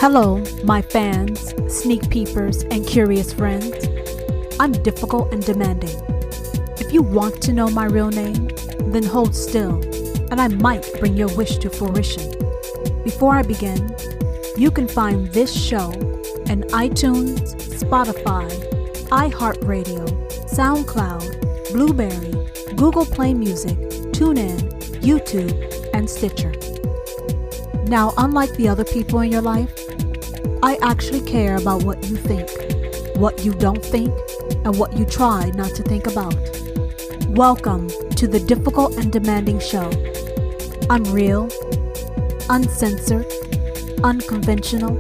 Hello, my fans, sneak peepers, and curious friends. I'm difficult and demanding. If you want to know my real name, then hold still, and I might bring your wish to fruition. Before I begin, you can find this show in iTunes, Spotify, iHeartRadio, SoundCloud, Blueberry, Google Play Music, TuneIn, YouTube, and Stitcher. Now, unlike the other people in your life, I actually care about what you think, what you don't think, and what you try not to think about. Welcome to the Difficult and Demanding Show. I'm real, uncensored, unconventional,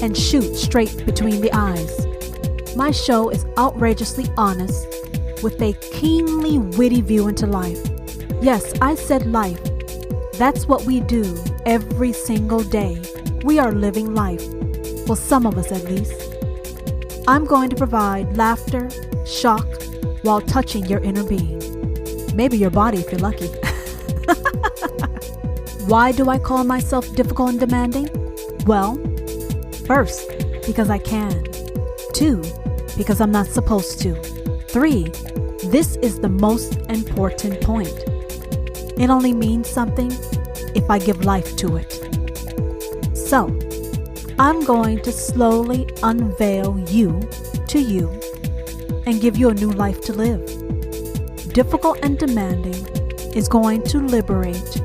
and shoot straight between the eyes. My show is outrageously honest with a keenly witty view into life. Yes, I said life. That's what we do every single day. We are living life. Well, some of us at least. I'm going to provide laughter, shock, while touching your inner being. Maybe your body if you're lucky. Why do I call myself difficult and demanding? Well, first, because I can. 2, because I'm not supposed to. 3, this is the most important point. It only means something if I give life to it. So, I'm going to slowly unveil you to you and give you a new life to live. Difficult and demanding is going to liberate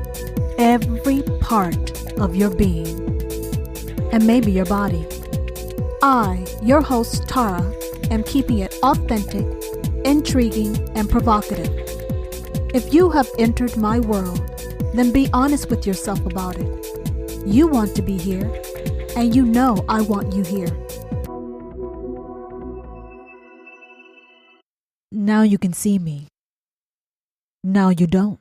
every part of your being and maybe your body. I, your host Tara, am keeping it authentic, intriguing, and provocative. If you have entered my world, then be honest with yourself about it. You want to be here, and you know I want you here. Now you can see me. Now you don't.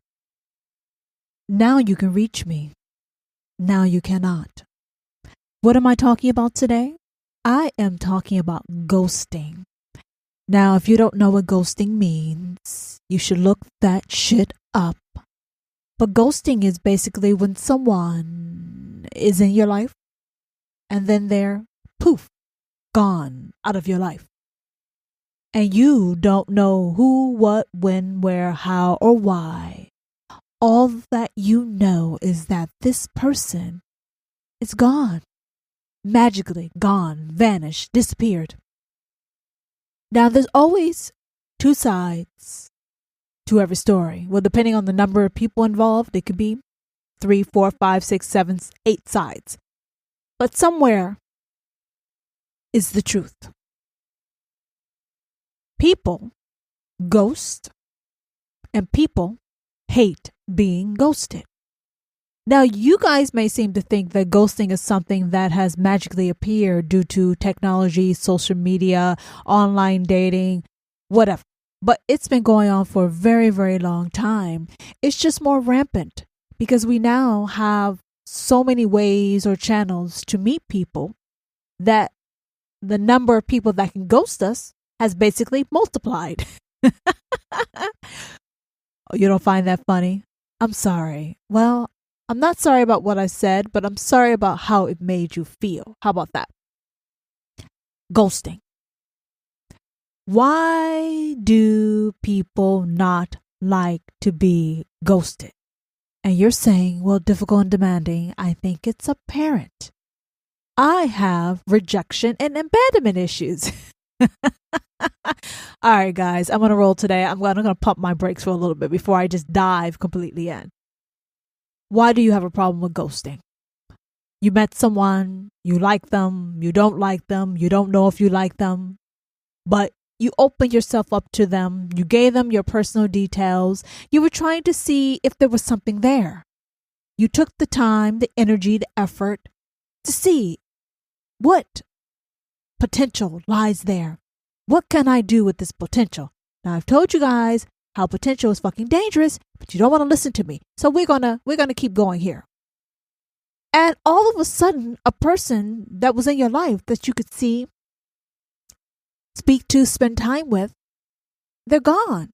Now you can reach me. Now you cannot. What am I talking about today? I am talking about ghosting. Now, if you don't know what ghosting means, you should look that shit up. But ghosting is basically when someone is in your life and then they're poof, gone out of your life. And you don't know who, what, when, where, how, or why. All that you know is that this person is gone. Magically gone, vanished, disappeared. Now, there's always 2 sides to every story. Well, depending on the number of people involved, it could be 3, 4, 5, 6, 7, 8 sides. But somewhere is the truth. People ghost, and people hate being ghosted. Now, you guys may seem to think that ghosting is something that has magically appeared due to technology, social media, online dating, whatever. But it's been going on for a very, very long time. It's just more rampant because we now have so many ways or channels to meet people that the number of people that can ghost us has basically multiplied. You don't find that funny? I'm sorry. Well, I'm not sorry about what I said, but I'm sorry about how it made you feel. How about that? Ghosting. Why do people not like to be ghosted? And you're saying, well, difficult and demanding. I think it's apparent. I have rejection and abandonment issues. All right, guys, I'm going to roll today. I'm going to pump my brakes for a little bit before I just dive completely in. Why do you have a problem with ghosting? You met someone, you like them, you don't like them, you don't know if you like them, but you opened yourself up to them, you gave them your personal details, you were trying to see if there was something there. You took the time, the energy, the effort to see what potential lies there. What can I do with this potential? Now, I've told you guys how potential is fucking dangerous, but you don't want to listen to me. So we're gonna keep going here. And all of a sudden, a person that was in your life that you could see, speak to, spend time with, they're gone.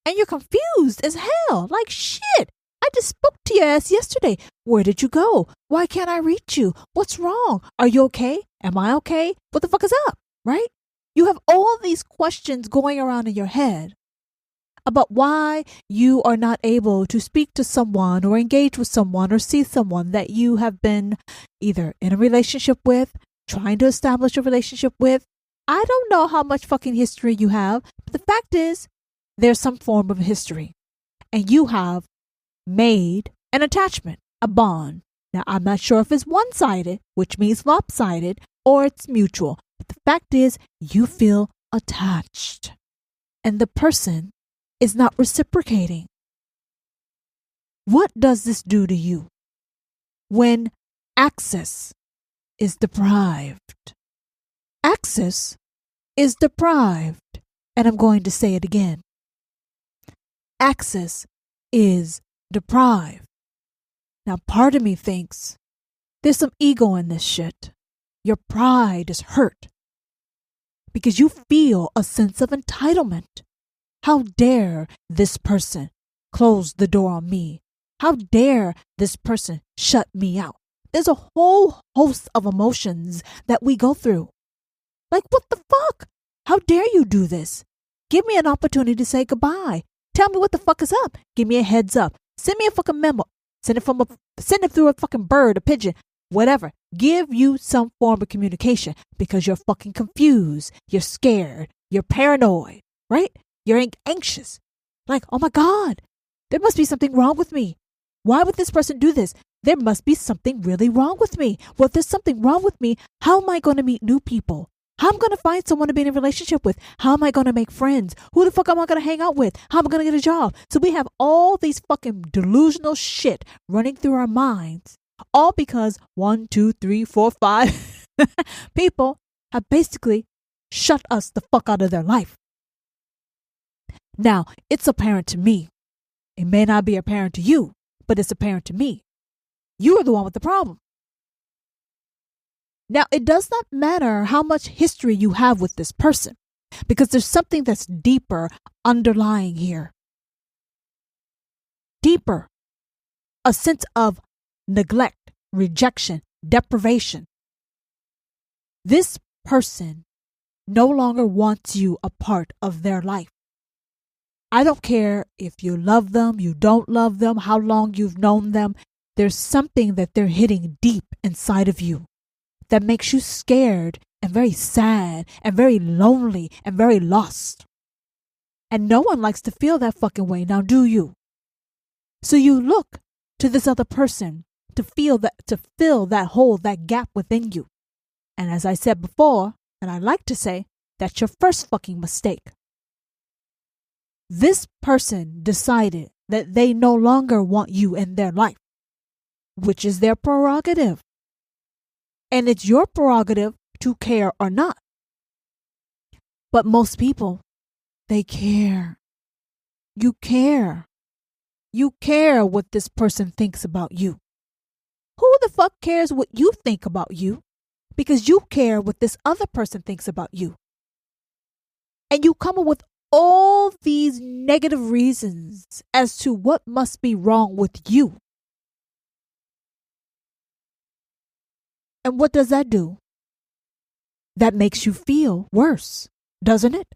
And you're confused as hell. Like, shit, I just spoke to your ass yesterday. Where did you go? Why can't I reach you? What's wrong? Are you okay? Am I okay? What the fuck is up? Right? You have all these questions going around in your head about why you are not able to speak to someone or engage with someone or see someone that you have been either in a relationship with, trying to establish a relationship with. I don't know how much fucking history you have, but the fact is, there's some form of history. And you have made an attachment, a bond. Now, I'm not sure if it's one-sided, which means lopsided, or it's mutual. But the fact is, you feel attached. And the person is not reciprocating. What does this do to you when access is deprived? Access is deprived. And I'm going to say it again. Access is deprived. Now, part of me thinks there's some ego in this shit. Your pride is hurt because you feel a sense of entitlement. How dare this person close the door on me? How dare this person shut me out? There's a whole host of emotions that we go through. Like, what the fuck? How dare you do this? Give me an opportunity to say goodbye. Tell me what the fuck is up. Give me a heads up. Send me a fucking memo. Send it through a fucking bird, a pigeon, whatever. Give you some form of communication because you're fucking confused. You're scared. You're paranoid, right? You're anxious. Like, oh my God, there must be something wrong with me. Why would this person do this? There must be something really wrong with me. Well, if there's something wrong with me, how am I going to meet new people? How am I going to find someone to be in a relationship with? How am I going to make friends? Who the fuck am I going to hang out with? How am I going to get a job? So we have all these fucking delusional shit running through our minds, all because 1, 2, 3, 4, 5 people have basically shut us the fuck out of their life. Now, it's apparent to me. It may not be apparent to you, but it's apparent to me. You are the one with the problem. Now, it does not matter how much history you have with this person, because there's something that's deeper underlying here. Deeper. A sense of neglect, rejection, deprivation. This person no longer wants you a part of their life. I don't care if you love them, you don't love them, how long you've known them. There's something that they're hitting deep inside of you that makes you scared and very sad and very lonely and very lost. And no one likes to feel that fucking way, now do you? So you look to this other person to fill that hole, that gap within you. And as I said before, and I like to say, that's your first fucking mistake. This person decided that they no longer want you in their life, which is their prerogative. And it's your prerogative to care or not. But most people, they care. You care. You care what this person thinks about you. Who the fuck cares what you think about you? Because you care what this other person thinks about you. And you come up with all these negative reasons as to what must be wrong with you. And what does that do? That makes you feel worse, doesn't it?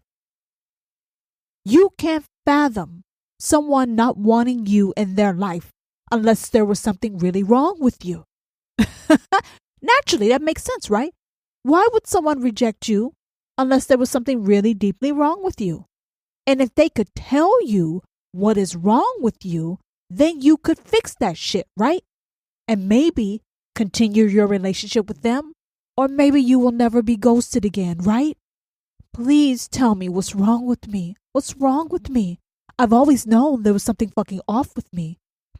You can't fathom someone not wanting you in their life unless there was something really wrong with you. Naturally, that makes sense, right? Why would someone reject you unless there was something really deeply wrong with you? And if they could tell you what is wrong with you, then you could fix that shit, right? And maybe continue your relationship with them, or maybe you will never be ghosted again, right? Please tell me what's wrong with me. What's wrong with me? I've always known there was something fucking off with me,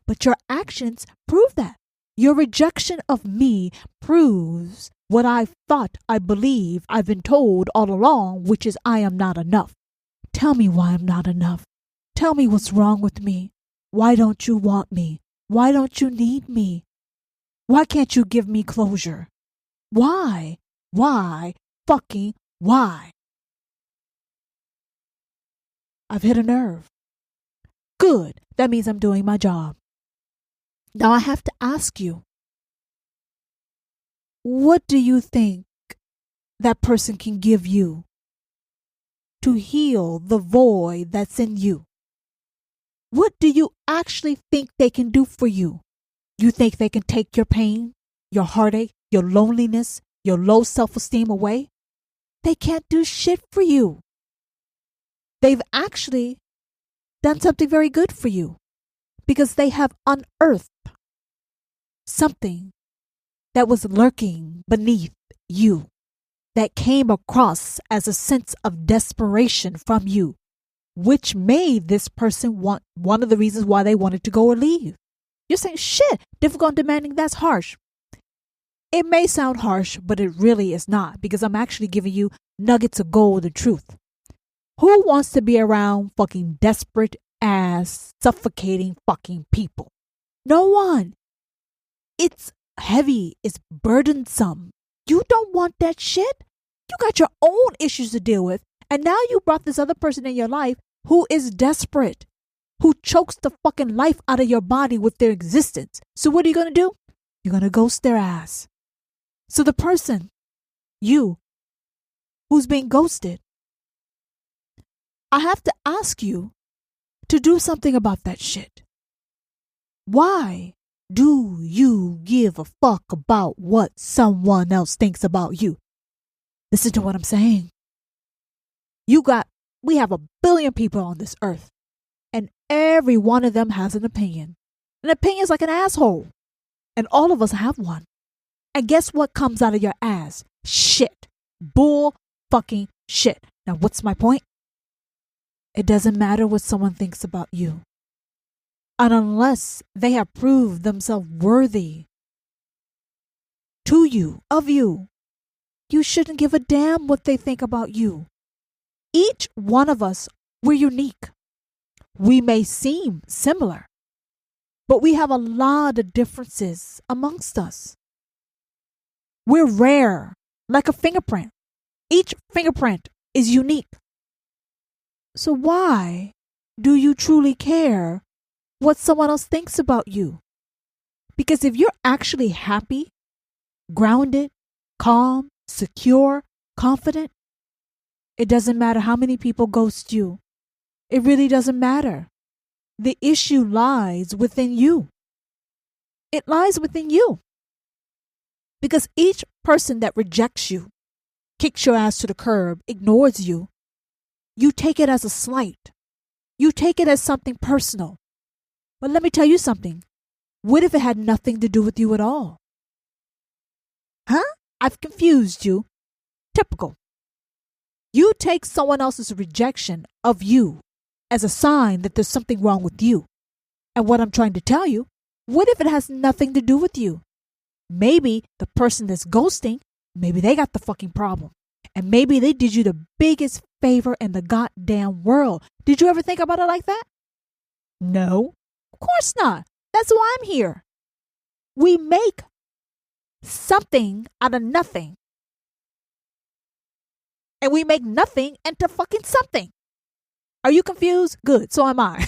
but your actions prove that. Your rejection of me proves what I thought, I believe, I've been told all along, which is I am not enough. Tell me why I'm not enough. Tell me what's wrong with me. Why don't you want me? Why don't you need me? Why can't you give me closure? Why? Why? Fucking why? I've hit a nerve. Good. That means I'm doing my job. Now I have to ask you, what do you think that person can give you to heal the void that's in you? What do you actually think they can do for you? You think they can take your pain, your heartache, your loneliness, your low self-esteem away? They can't do shit for you. They've actually done something very good for you because they have unearthed something that was lurking beneath you, that came across as a sense of desperation from you, which made this person want one of the reasons why they wanted to go or leave. You're saying, shit, difficult and demanding, that's harsh. It may sound harsh, but it really is not, because I'm actually giving you nuggets of gold and truth. Who wants to be around fucking desperate ass, suffocating fucking people? No one. It's heavy. It's burdensome. You don't want that shit. You got your own issues to deal with. And now you brought this other person in your life who is desperate, who chokes the fucking life out of your body with their existence. So what are you going to do? You're going to ghost their ass. So the person, you, who's being ghosted, I have to ask you to do something about that shit. Why do you give a fuck about what someone else thinks about you? Listen to what I'm saying. We have 1 billion people on this earth, and every one of them has an opinion. An opinion is like an asshole, and all of us have one. And guess what comes out of your ass? Shit. Bull fucking shit. Now, what's my point? It doesn't matter what someone thinks about you. And unless they have proved themselves worthy to you, of you, you shouldn't give a damn what they think about you. Each one of us, we're unique. We may seem similar, but we have a lot of differences amongst us. We're rare, like a fingerprint. Each fingerprint is unique. So why do you truly care what someone else thinks about you? Because if you're actually happy, grounded, calm, secure, confident, it doesn't matter how many people ghost you. It really doesn't matter. The issue lies within you. It lies within you. Because each person that rejects you, kicks your ass to the curb, ignores you, you take it as a slight. You take it as something personal. But let me tell you something. What if it had nothing to do with you at all? Huh? I've confused you. Typical. You take someone else's rejection of you as a sign that there's something wrong with you. And what I'm trying to tell you, what if it has nothing to do with you? Maybe the person that's ghosting, maybe they got the fucking problem. And maybe they did you the biggest favor in the goddamn world. Did you ever think about it like that? No, of course not. That's why I'm here. We make something out of nothing. And we make nothing into fucking something. Are you confused? Good, so am I.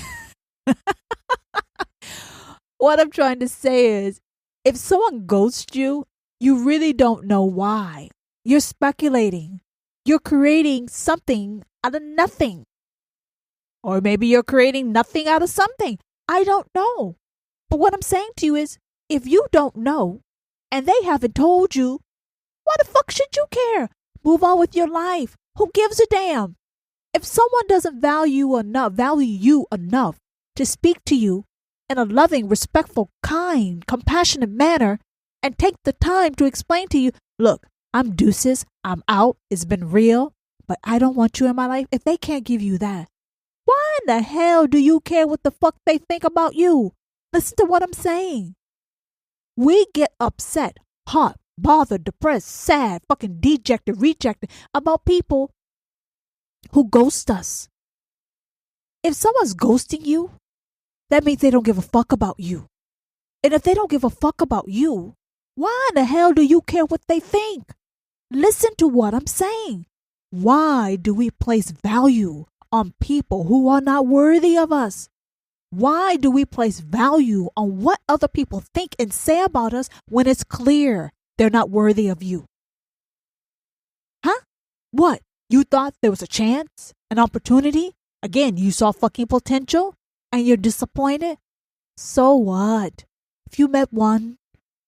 What I'm trying to say is, if someone ghosts you, you really don't know why. You're speculating. You're creating something out of nothing. Or maybe you're creating nothing out of something. I don't know. But what I'm saying to you is, if you don't know, and they haven't told you, why the fuck should you care? Move on with your life. Who gives a damn? If someone doesn't value you enough to speak to you in a loving, respectful, kind, compassionate manner and take the time to explain to you, look, I'm deuces, I'm out, it's been real, but I don't want you in my life. If they can't give you that, why in the hell do you care what the fuck they think about you? Listen to what I'm saying. We get upset, hot, bothered, depressed, sad, fucking dejected, rejected about people who ghost us. If someone's ghosting you, that means they don't give a fuck about you. And if they don't give a fuck about you, why in the hell do you care what they think? Listen to what I'm saying. Why do we place value on people who are not worthy of us? Why do we place value on what other people think and say about us when it's clear they're not worthy of you? Huh? What? You thought there was a chance? An opportunity? Again, you saw fucking potential and you're disappointed? So what? If you met one,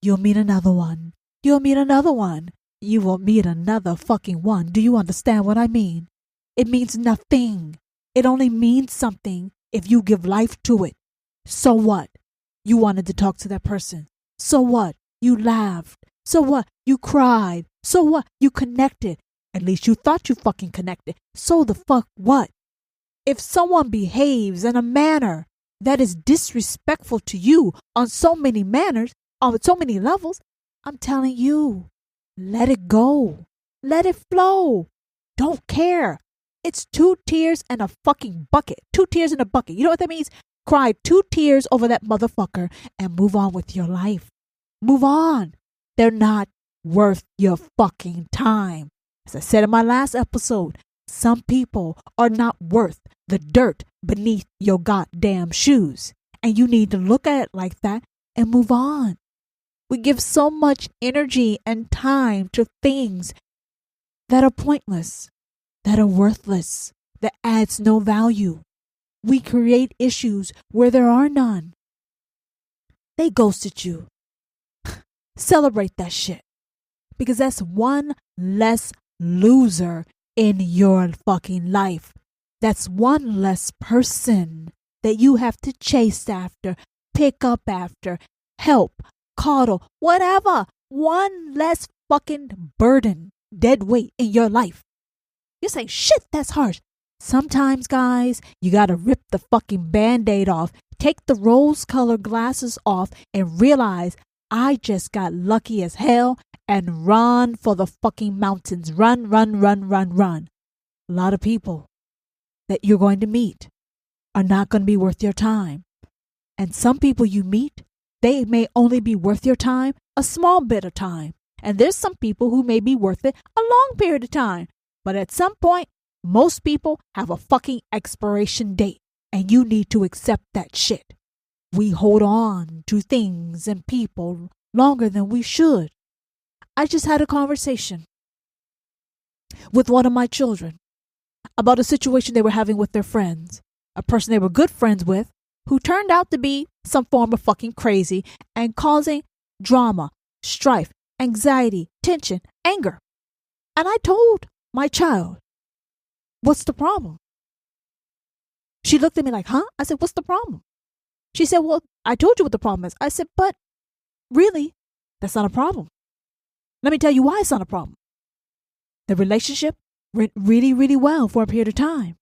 you'll meet another one. You'll meet another one. You will meet another fucking one. Do you understand what I mean? It means nothing. It only means something if you give life to it. So what? You wanted to talk to that person. So what? You laughed. So what? You cried. So what? You connected. At least you thought you fucking connected. So the fuck what? If someone behaves in a manner that is disrespectful to you on so many manners, on so many levels, I'm telling you, let it go. Let it flow. Don't care. It's 2 tears and a fucking bucket. 2 tears in a bucket. You know what that means? Cry 2 tears over that motherfucker and move on with your life. Move on. They're not worth your fucking time. As I said in my last episode, some people are not worth the dirt beneath your goddamn shoes. And you need to look at it like that and move on. We give so much energy and time to things that are pointless, that are worthless, that adds no value. We create issues where there are none. They ghosted you. Celebrate that shit. Because that's one less loser in your fucking life. That's one less person that you have to chase after, pick up after, help, coddle, whatever. One less fucking burden, dead weight in your life. You're saying, shit, that's harsh. Sometimes, guys, you gotta rip the fucking Band-Aid off, take the rose-colored glasses off, and realize I just got lucky as hell and run for the fucking mountains. Run, run, run, run, run. A lot of people that you're going to meet are not going to be worth your time. And some people you meet, they may only be worth your time a small bit of time. And there's some people who may be worth it a long period of time. But at some point, most people have a fucking expiration date, and you need to accept that shit. We hold on to things and people longer than we should. I just had a conversation with one of my children about a situation they were having with their friends, a person they were good friends with, who turned out to be some form of fucking crazy and causing drama, strife, anxiety, tension, anger. And I told my child, what's the problem? She looked at me like, huh? I said, what's the problem? She said, well, I told you what the problem is. I said, but really, that's not a problem. Let me tell you why it's not a problem. The relationship went really, really well for a period of time.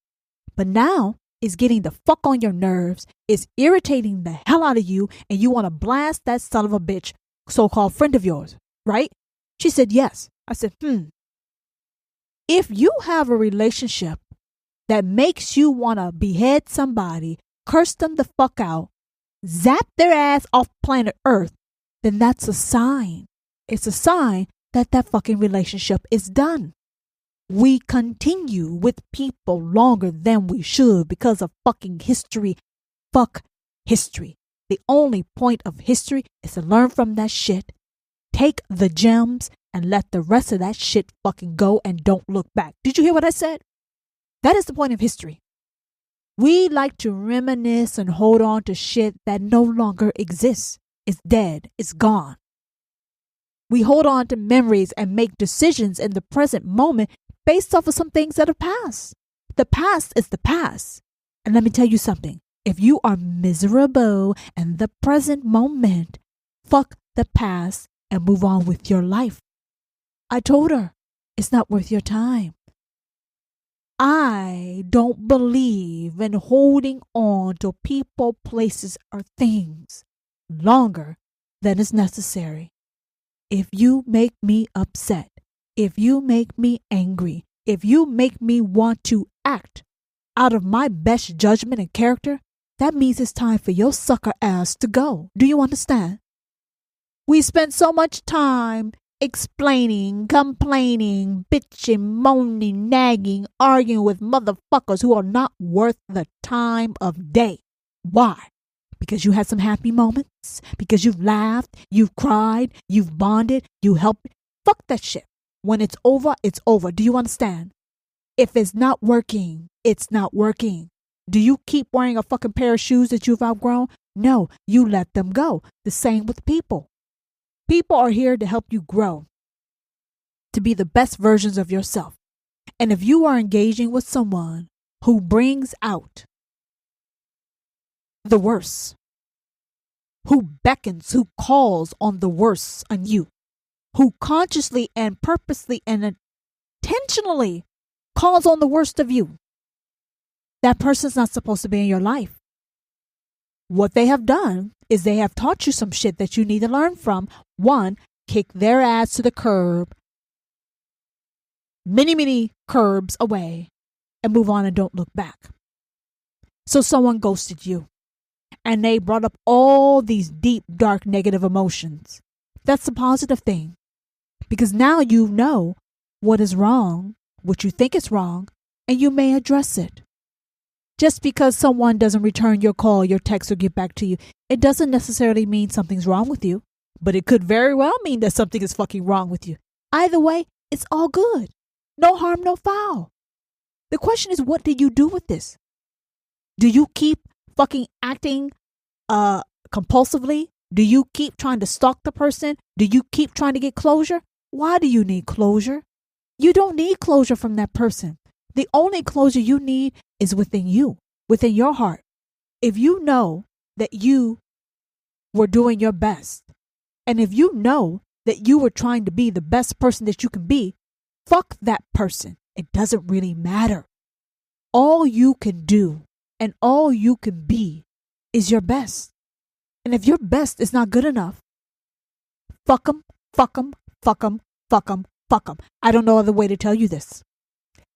But now it's getting the fuck on your nerves. It's irritating the hell out of you. And you want to blast that son of a bitch, so-called friend of yours, right? She said, yes. I said, If you have a relationship that makes you want to behead somebody, curse them the fuck out, zap their ass off planet Earth, then that's a sign. It's a sign that that fucking relationship is done. We continue with people longer than we should because of fucking history. Fuck history. The only point of history is to learn from that shit, take the gems, and let the rest of that shit fucking go and don't look back. Did you hear what I said? That is the point of history. We like to reminisce and hold on to shit that no longer exists. It's dead. It's gone. We hold on to memories and make decisions in the present moment based off of some things that have passed. The past is the past. And let me tell you something. If you are miserable in the present moment, fuck the past and move on with your life. I told her, it's not worth your time. I don't believe in holding on to people, places, or things longer than is necessary. If you make me upset, if you make me angry, if you make me want to act out of my best judgment and character, that means it's time for your sucker ass to go. Do you understand? We spend so much time explaining, complaining, bitching, moaning, nagging, arguing with motherfuckers who are not worth the time of day. Why? Because you had some happy moments, because you've laughed, you've cried, you've bonded, you helped. Fuck that shit. When it's over, it's over. Do you understand? If it's not working, it's not working. Do you keep wearing a fucking pair of shoes that you've outgrown? No, you let them go. The same with people. People are here to help you grow, to be the best versions of yourself. And if you are engaging with someone who brings out the worst, who beckons, who calls on the worst on you, who consciously and purposely and intentionally calls on the worst of you, that person's not supposed to be in your life. What they have done is they have taught you some shit that you need to learn from. One, kick their ass to the curb, many curbs away, and move on and don't look back. So someone ghosted you, and they brought up all these deep, dark, negative emotions. That's a positive thing, because now you know what is wrong, what you think is wrong, and you may address it. Just because someone doesn't return your call, your text, or get back to you, it doesn't necessarily mean something's wrong with you, but it could very well mean that something is fucking wrong with you. Either way, it's all good. No harm, no foul. The question is, what do you do with this? Do you keep fucking acting compulsively? Do you keep trying to stalk the person? Do you keep trying to get closure? Why do you need closure? You don't need closure from that person. The only closure you need is within you, within your heart. If you know that you were doing your best, and if you know that you were trying to be the best person that you can be, fuck that person. It doesn't really matter. All you can do and all you can be is your best. And if your best is not good enough, fuck them, fuck them, fuck them, fuck them, fuck them. I don't know other way to tell you this.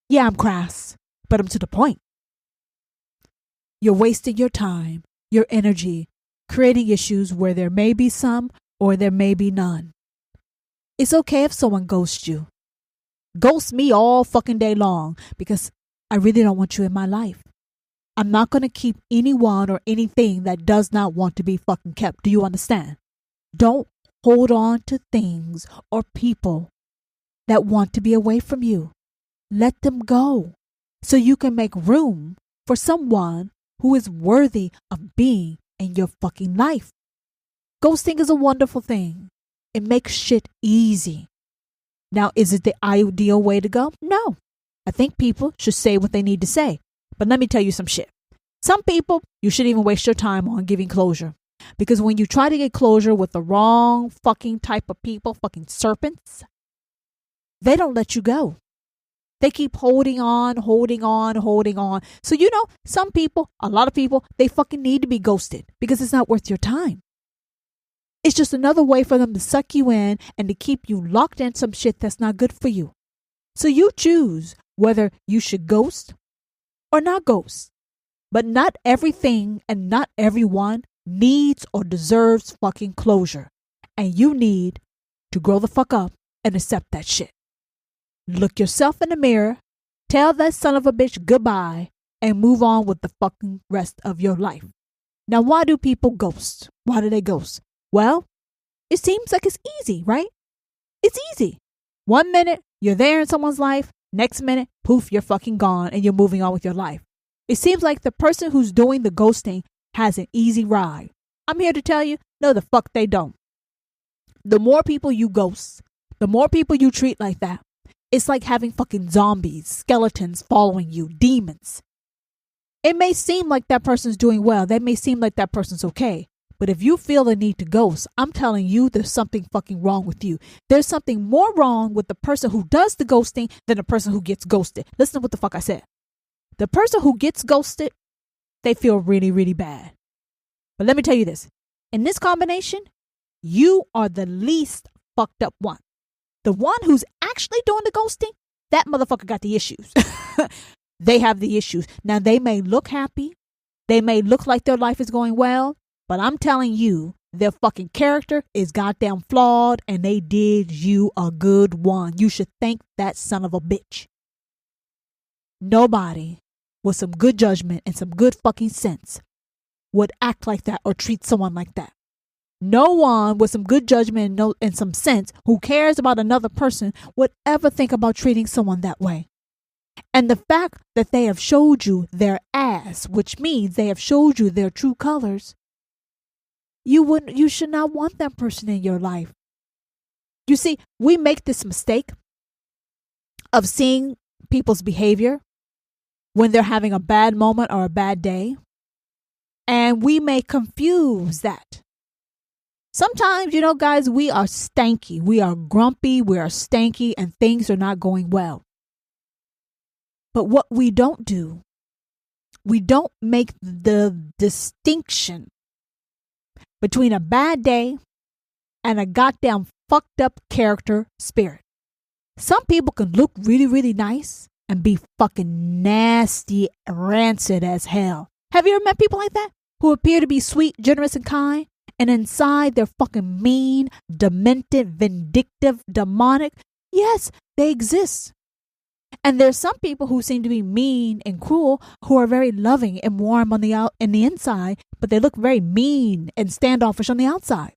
Yeah, I'm crass, but I'm to the point. You're wasting your time, your energy, creating issues where there may be some or there may be none. It's okay if someone ghosts you. Ghost me all fucking day long because I really don't want you in my life. I'm not going to keep anyone or anything that does not want to be fucking kept. Do you understand? Don't hold on to things or people that want to be away from you. Let them go so you can make room for someone who is worthy of being in your fucking life. Ghosting is a wonderful thing. It makes shit easy. Now, is it the ideal way to go? No. I think people should say what they need to say. But let me tell you some shit. Some people, you shouldn't even waste your time on giving closure. Because when you try to get closure with the wrong fucking type of people, fucking serpents, they don't let you go. They keep holding on. So, some people, a lot of people, they fucking need to be ghosted because it's not worth your time. It's just another way for them to suck you in and to keep you locked in some shit that's not good for you. So you choose whether you should ghost or not ghost. But not everything and not everyone needs or deserves fucking closure. And you need to grow the fuck up and accept that shit. Look yourself in the mirror, tell that son of a bitch goodbye, and move on with the fucking rest of your life. Now, why do people ghost? Why do they ghost? Well, it seems like it's easy, right? It's easy. 1 minute, you're there in someone's life. Next minute, poof, you're fucking gone and you're moving on with your life. It seems like the person who's doing the ghosting has an easy ride. I'm here to tell you, no, the fuck they don't. The more people you ghost, the more people you treat like that, it's like having fucking zombies, skeletons following you, demons. It may seem like that person's doing well. That may seem like that person's okay. But if you feel the need to ghost, I'm telling you there's something fucking wrong with you. There's something more wrong with the person who does the ghosting than the person who gets ghosted. Listen to what the fuck I said. The person who gets ghosted, they feel really, really bad. But let me tell you this. In this combination, you are the least fucked up one. The one who's actually doing the ghosting, that motherfucker got the issues. They have the issues. Now, they may look happy. They may look like their life is going well. But I'm telling you, their fucking character is goddamn flawed and they did you a good one. You should thank that son of a bitch. Nobody with some good judgment and some good fucking sense would act like that or treat someone like that. No one with some good judgment and some sense who cares about another person would ever think about treating someone that way. And the fact that they have showed you their ass, which means they have showed you their true colors, you should not want that person in your life. You see, we make this mistake of seeing people's behavior when they're having a bad moment or a bad day, and we may confuse that. Sometimes, guys, we are stanky, we are grumpy, we are stanky, and things are not going well. But what we don't do, we don't make the distinction between a bad day and a goddamn fucked up character spirit. Some people can look really, really nice and be fucking nasty, rancid as hell. Have you ever met people like that? Who appear to be sweet, generous, and kind, and inside they're fucking mean, demented, vindictive, demonic? Yes, they exist. And there's some people who seem to be mean and cruel who are very loving and warm on the inside, but they look very mean and standoffish on the outside.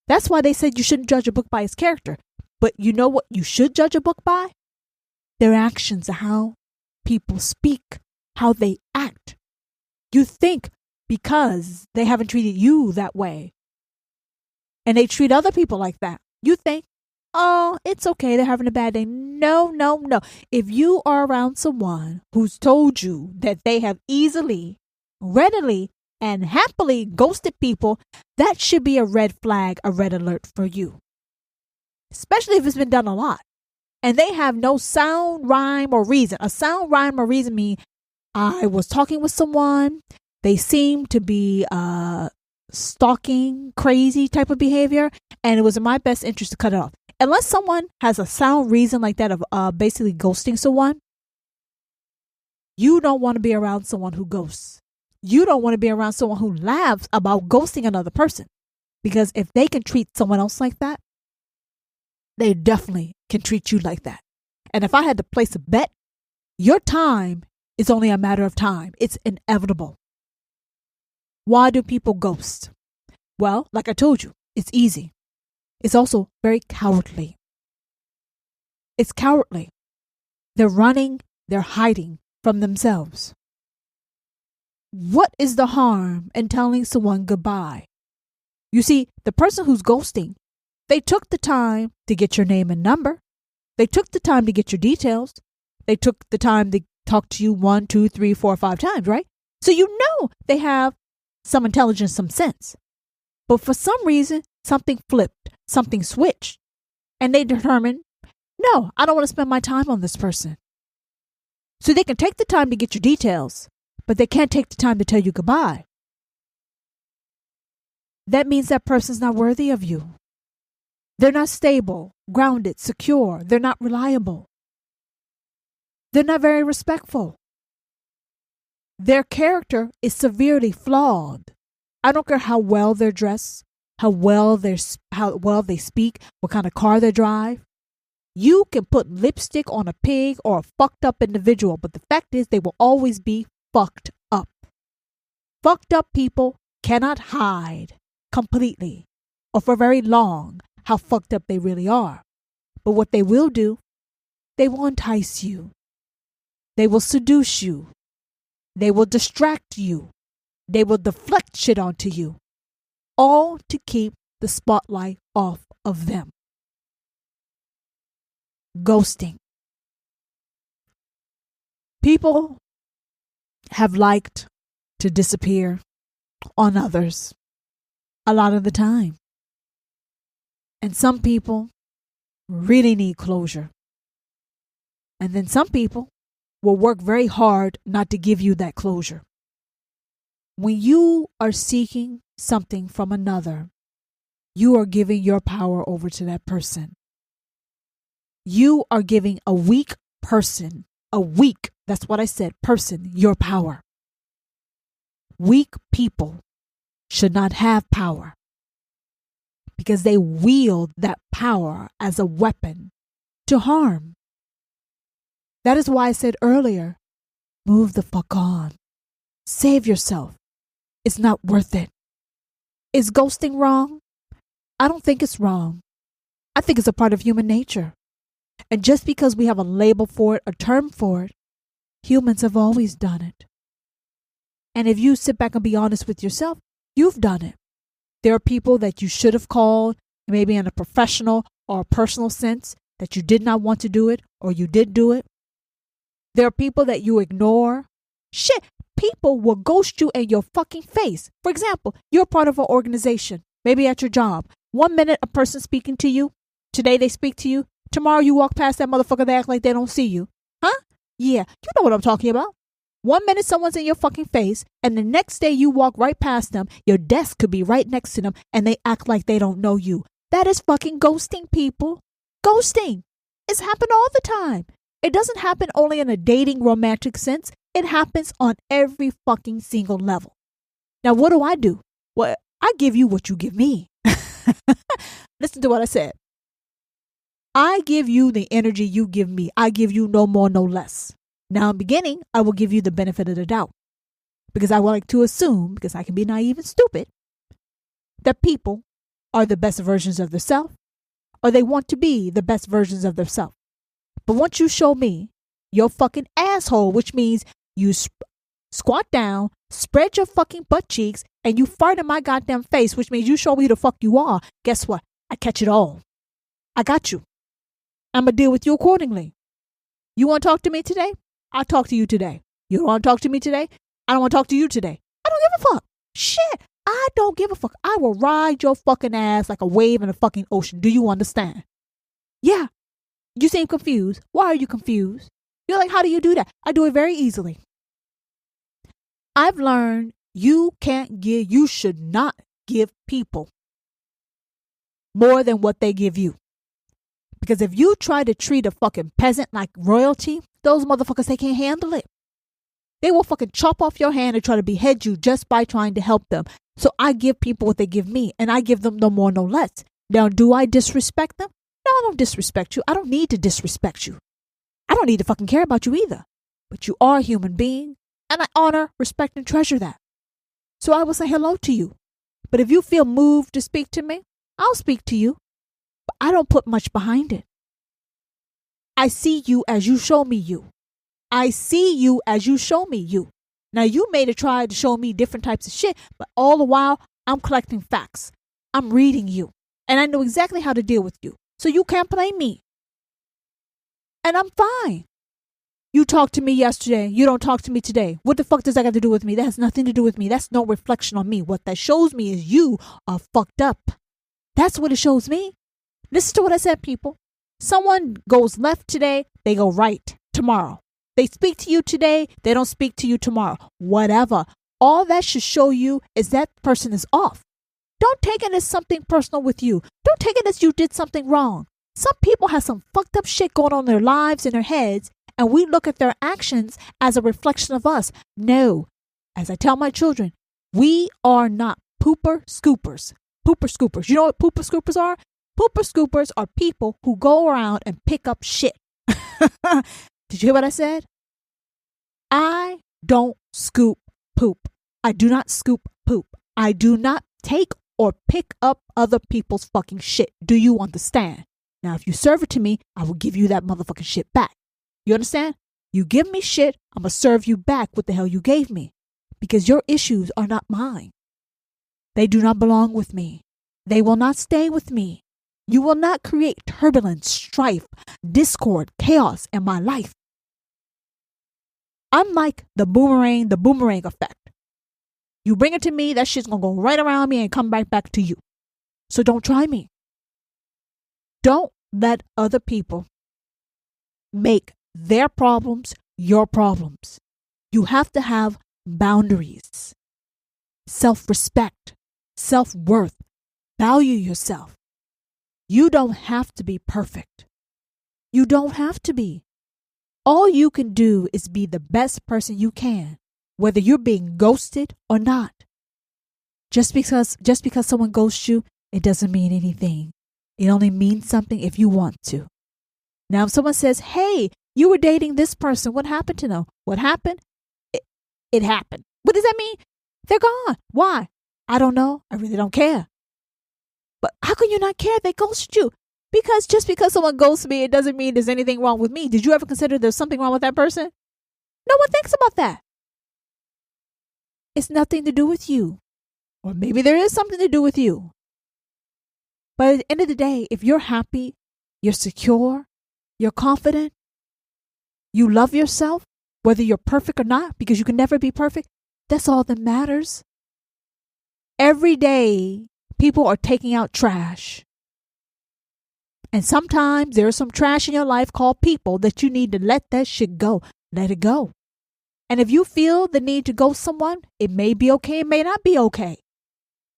That's why they said you shouldn't judge a book by its character. But you know what you should judge a book by? Their actions, how people speak, how they act. You think because they haven't treated you that way and they treat other people like that, you think, oh, it's okay, they're having a bad day. No. If you are around someone who's told you that they have easily, readily, and happily ghosted people, that should be a red flag, a red alert for you. Especially if it's been done a lot. And they have no sound, rhyme, or reason. A sound, rhyme, or reason means I was talking with someone. They seem to be stalking, crazy type of behavior. And it was in my best interest to cut it off. Unless someone has a sound reason like that of basically ghosting someone, you don't want to be around someone who ghosts. You don't want to be around someone who laughs about ghosting another person. Because if they can treat someone else like that, they definitely can treat you like that. And if I had to place a bet, your time is only a matter of time. It's inevitable. Why do people ghost? Well, like I told you, it's easy. It's also very cowardly. It's cowardly. They're running, they're hiding from themselves. What is the harm in telling someone goodbye? You see, the person who's ghosting, they took the time to get your name and number. They took the time to get your details. They took the time to talk to you 1, 2, 3, 4, 5 times, right? So you know they have some intelligence, some sense. But for some reason, something flipped, something switched. And they determined, no, I don't want to spend my time on this person. So they can take the time to get your details, but they can't take the time to tell you goodbye. That means that person's not worthy of you. They're not stable, grounded, secure. They're not reliable. They're not very respectful. Their character is severely flawed. I don't care how well they're dressed, how well they speak, what kind of car they drive. You can put lipstick on a pig or a fucked up individual, but the fact is they will always be fucked up. Fucked up people cannot hide completely or for very long how fucked up they really are. But what they will do, they will entice you. They will seduce you. They will distract you. They will deflect shit onto you. All to keep the spotlight off of them. Ghosting. People have liked to disappear on others a lot of the time. And some people really need closure. And then some people will work very hard not to give you that closure. When you are seeking something from another, you are giving your power over to that person. You are giving a weak person, that's what I said, person, your power. Weak people should not have power because they wield that power as a weapon to harm. That is why I said earlier, move the fuck on. Save yourself. It's not worth it. Is ghosting wrong? I don't think it's wrong. I think it's a part of human nature. And just because we have a label for it, a term for it, humans have always done it. And if you sit back and be honest with yourself, you've done it. There are people that you should have called, maybe in a professional or a personal sense, that you did not want to do it, or you did do it. There are people that you ignore. Shit, people will ghost you in your fucking face. For example, you're part of an organization, maybe at your job. 1 minute a person speaking to you, today they speak to you, tomorrow you walk past that motherfucker, they act like they don't see you. Huh? Yeah, you know what I'm talking about. 1 minute someone's in your fucking face, and the next day you walk right past them, your desk could be right next to them, and they act like they don't know you. That is fucking ghosting, people. Ghosting. It's happened all the time. It doesn't happen only in a dating romantic sense. It happens on every fucking single level. Now, what do? Well, I give you what you give me. Listen to what I said. I give you the energy you give me. I give you no more, no less. Now, in the beginning, I will give you the benefit of the doubt, because I would like to assume, because I can be naive and stupid, that people are the best versions of themselves, or they want to be the best versions of themselves. But once you show me your fucking asshole, which means you squat down, spread your fucking butt cheeks, and you fart in my goddamn face, which means you show me who the fuck you are, guess what? I catch it all. I got you. I'm going to deal with you accordingly. You want to talk to me today? I'll talk to you today. You don't want to talk to me today? I don't want to talk to you today. I don't give a fuck. Shit, I don't give a fuck. I will ride your fucking ass like a wave in a fucking ocean. Do you understand? Yeah. You seem confused. Why are you confused? You're like, how do you do that? I do it very easily. I've learned you should not give people more than what they give you. Because if you try to treat a fucking peasant like royalty, those motherfuckers, they can't handle it. They will fucking chop off your hand and try to behead you just by trying to help them. So I give people what they give me, and I give them no more, no less. Now, do I disrespect them? No, I don't disrespect you. I don't need to disrespect you. I don't need to fucking care about you either. But you are a human being, and I honor, respect, and treasure that. So I will say hello to you. But if you feel moved to speak to me, I'll speak to you. But I don't put much behind it. I see you as you show me you. I see you as you show me you. Now, you may have tried to show me different types of shit, but all the while, I'm collecting facts. I'm reading you, and I know exactly how to deal with you. So you can't blame me. And I'm fine. You talked to me yesterday. You don't talk to me today. What the fuck does that got to do with me? That has nothing to do with me. That's no reflection on me. What that shows me is you are fucked up. That's what it shows me. Listen to what I said, people. Someone goes left today, they go right tomorrow. They speak to you today, they don't speak to you tomorrow. Whatever. All that should show you is that person is off. Don't take it as something personal with you. Don't take it as you did something wrong. Some people have some fucked up shit going on in their lives, in their heads, and we look at their actions as a reflection of us. No. As I tell my children, we are not pooper scoopers. Pooper scoopers. You know what pooper scoopers are? Pooper scoopers are people who go around and pick up shit. Did you hear what I said? I don't scoop poop. I do not scoop poop. I do not take or pick up other people's fucking shit. Do you understand? Now, if you serve it to me, I will give you that motherfucking shit back. You understand? You give me shit, I'm going to serve you back what the hell you gave me. Because your issues are not mine. They do not belong with me. They will not stay with me. You will not create turbulence, strife, discord, chaos in my life. I'm like the boomerang effect. You bring it to me, that shit's going to go right around me and come right back to you. So don't try me. Don't let other people make their problems your problems. You have to have boundaries, self-respect, self-worth, value yourself. You don't have to be perfect. You don't have to be. All you can do is be the best person you can, whether you're being ghosted or not. Just because someone ghosts you, it doesn't mean anything. It only means something if you want to. Now, if someone says, hey, you were dating this person, what happened to them? What happened? It happened. What does that mean? They're gone. Why? I don't know. I really don't care. But how can you not care? They ghosted you. Because just because someone ghosts me, it doesn't mean there's anything wrong with me. Did you ever consider there's something wrong with that person? No one thinks about that. It's nothing to do with you. Or maybe there is something to do with you. But at the end of the day, if you're happy, you're secure, you're confident, you love yourself, whether you're perfect or not, because you can never be perfect, that's all that matters. Every day, people are taking out trash. And sometimes there's some trash in your life called people that you need to let that shit go. Let it go. And if you feel the need to ghost someone, it may be okay, it may not be okay.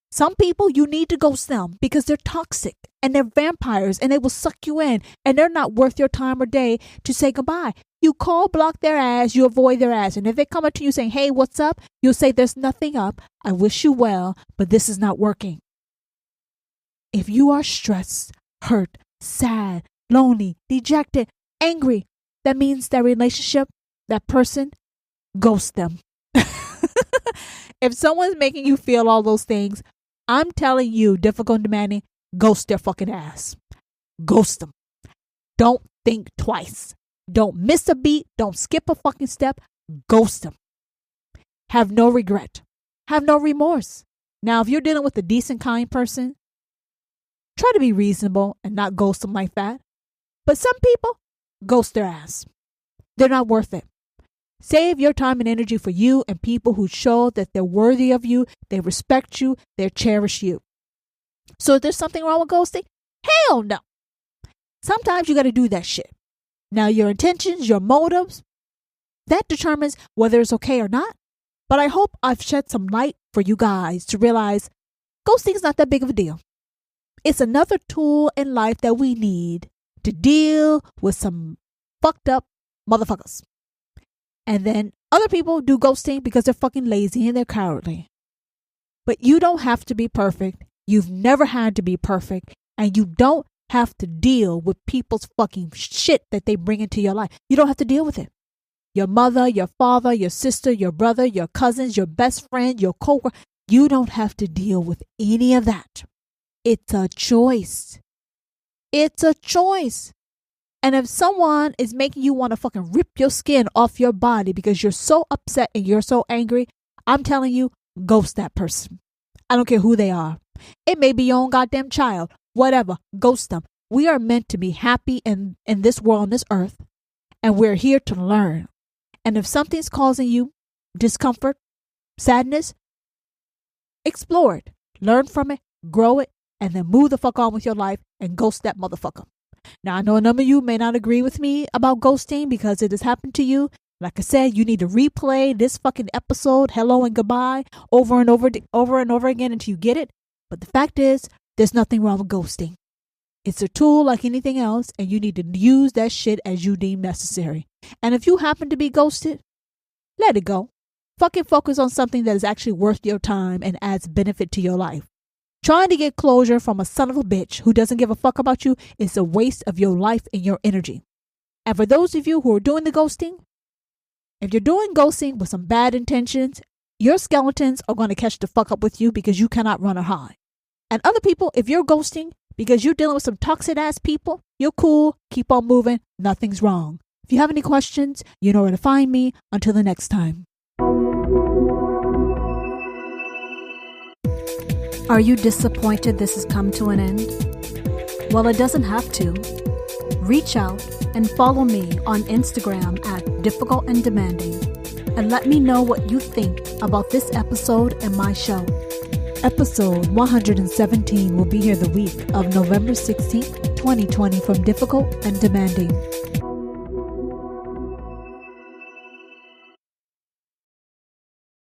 Some people, you need to ghost them because they're toxic and they're vampires and they will suck you in and they're not worth your time or day to say goodbye. You call, block their ass, you avoid their ass. And if they come up to you saying, hey, what's up? You'll say, there's nothing up. I wish you well, but this is not working. If you are stressed, hurt, sad, lonely, dejected, angry, that means that relationship, that person, ghost them. If someone's making you feel all those things, I'm telling you, difficult and demanding, ghost their fucking ass. Ghost them. Don't think twice. Don't miss a beat. Don't skip a fucking step. Ghost them. Have no regret. Have no remorse. Now, if you're dealing with a decent, kind person, try to be reasonable and not ghost them like that. But some people, ghost their ass. They're not worth it. Save your time and energy for you and people who show that they're worthy of you, they respect you, they cherish you. So if there's something wrong with ghosting, hell no. Sometimes you got to do that shit. Now your intentions, your motives, that determines whether it's okay or not. But I hope I've shed some light for you guys to realize ghosting is not that big of a deal. It's another tool in life that we need to deal with some fucked up motherfuckers. And then other people do ghosting because they're fucking lazy and they're cowardly. But you don't have to be perfect. You've never had to be perfect. And you don't have to deal with people's fucking shit that they bring into your life. You don't have to deal with it. Your mother, your father, your sister, your brother, your cousins, your best friend, your coworker. You don't have to deal with any of that. It's a choice. It's a choice. And if someone is making you want to fucking rip your skin off your body because you're so upset and you're so angry, I'm telling you, ghost that person. I don't care who they are. It may be your own goddamn child. Whatever. Ghost them. We are meant to be happy in this world, on this earth. And we're here to learn. And if something's causing you discomfort, sadness, explore it. Learn from it. Grow it. And then move the fuck on with your life and ghost that motherfucker. Now, I know a number of you may not agree with me about ghosting because it has happened to you. Like I said, you need to replay this fucking episode, hello and goodbye, over and over again until you get it. But the fact is, there's nothing wrong with ghosting. It's a tool like anything else, and you need to use that shit as you deem necessary. And if you happen to be ghosted, let it go. Fucking focus on something that is actually worth your time and adds benefit to your life. Trying to get closure from a son of a bitch who doesn't give a fuck about you is a waste of your life and your energy. And for those of you who are doing the ghosting, if you're doing ghosting with some bad intentions, your skeletons are going to catch the fuck up with you because you cannot run or hide. And other people, if you're ghosting because you're dealing with some toxic ass people, you're cool, keep on moving, nothing's wrong. If you have any questions, you know where to find me. Until the next time. Are you disappointed this has come to an end? Well, it doesn't have to. Reach out and follow me on Instagram at Difficult and Demanding and let me know what you think about this episode and my show. Episode 117 will be here the week of November 16th, 2020 from Difficult and Demanding.